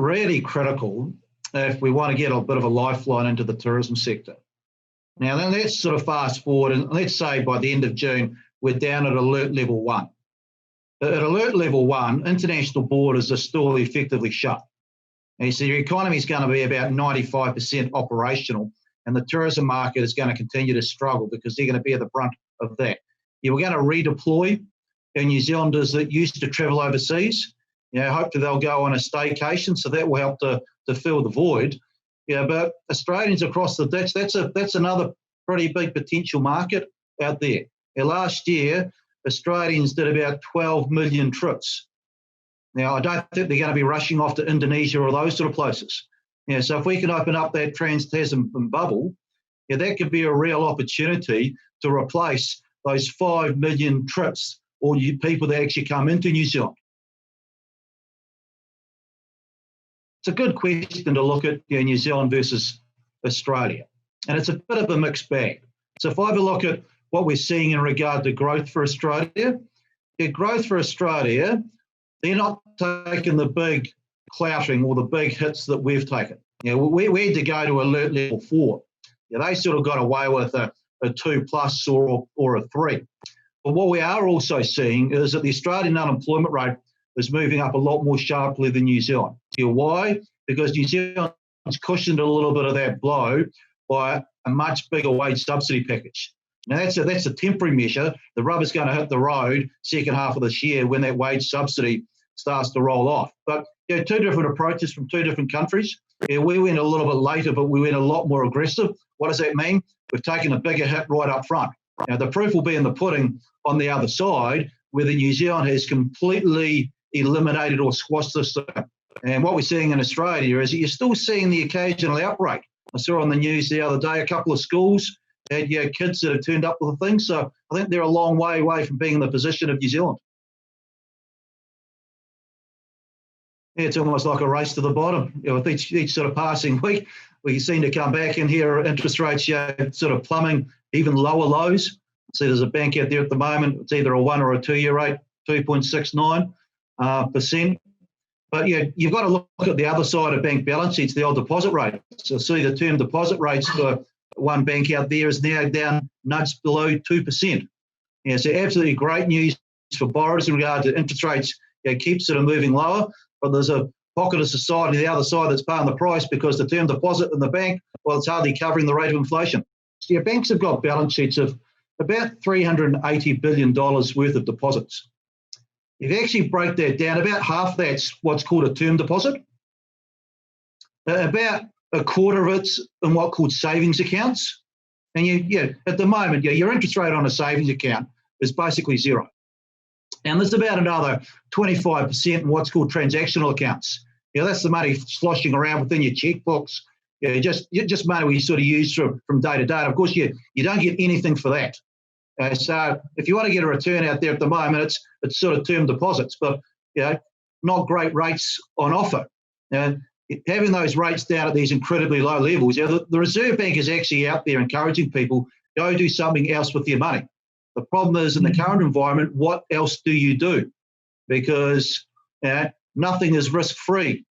really critical if we want to get a bit of a lifeline into the tourism sector. Now, then let's sort of fast forward, and let's say by the end of June, we're down at alert level 1. At alert level 1, international borders are still effectively shut. And so your economy is going to be about 95% operational, and the tourism market is going to continue to struggle because they're going to bear the brunt of that. We're going to redeploy our New Zealanders that used to travel overseas. Hopefully they'll go on a staycation, so that will help to fill the void. But Australians across the ditch, that's another pretty big potential market out there. Last year, Australians did about 12 million trips. Now, I don't think they're going to be rushing off to Indonesia or those sort of places. So if we can open up that trans-Tasman bubble, that could be a real opportunity to replace those 5 million trips or people that actually come into New Zealand. It's a good question to look at New Zealand versus Australia, and it's a bit of a mixed bag. So if I have a look at what we're seeing in regard to growth for Australia, growth for Australia, they're not taking the big clouting or the big hits that we've taken. We had to go to alert level 4. They sort of got away with a 2+ or a 3. But what we are also seeing is that the Australian unemployment rate is moving up a lot more sharply than New Zealand. Why? Because New Zealand's cushioned a little bit of that blow by a much bigger wage subsidy package. Now, that's a temporary measure. The rubber's going to hit the road second half of this year when that wage subsidy starts to roll off. But two different approaches from two different countries. We went a little bit later, but we went a lot more aggressive. What does that mean? We've taken a bigger hit right up front. Now, the proof will be in the pudding on the other side, whether New Zealand has completely eliminated or squashed this thing. And what we're seeing in Australia is that you're still seeing the occasional outbreak. I saw on the news the other day a couple of schools had kids that have turned up with the thing. So I think they're a long way away from being in the position of New Zealand. It's almost like a race to the bottom. With each sort of passing week, we seem to come back in here, interest rates sort of plumbing even lower lows. See, there's a bank out there at the moment. It's either a 1 or a 2-year rate, 2.69%. But you've got to look at the other side of bank balance sheets, the old deposit rate. So see the term deposit rates for one bank out there is now down nudged below 2%. So absolutely great news for borrowers in regard to interest rates. Keep sort of moving lower, but there's a pocket of society, the other side, that's paying the price because the term deposit in the bank, well, it's hardly covering the rate of inflation. So banks have got balance sheets of about $380 billion worth of deposits. If you actually break that down, about half that's what's called a term deposit. About a quarter of it's in what called savings accounts. And at the moment, your interest rate on a savings account is basically zero. And there's about another 25% in what's called transactional accounts. That's the money sloshing around within your checkbooks. Just money we sort of use from day to day. Of course, you don't get anything for that. So if you want to get a return out there at the moment, it's sort of term deposits, but not great rates on offer. Having those rates down at these incredibly low levels, the Reserve Bank is actually out there encouraging people, go do something else with your money. The problem is in the current environment, what else do you do? Because nothing is risk-free.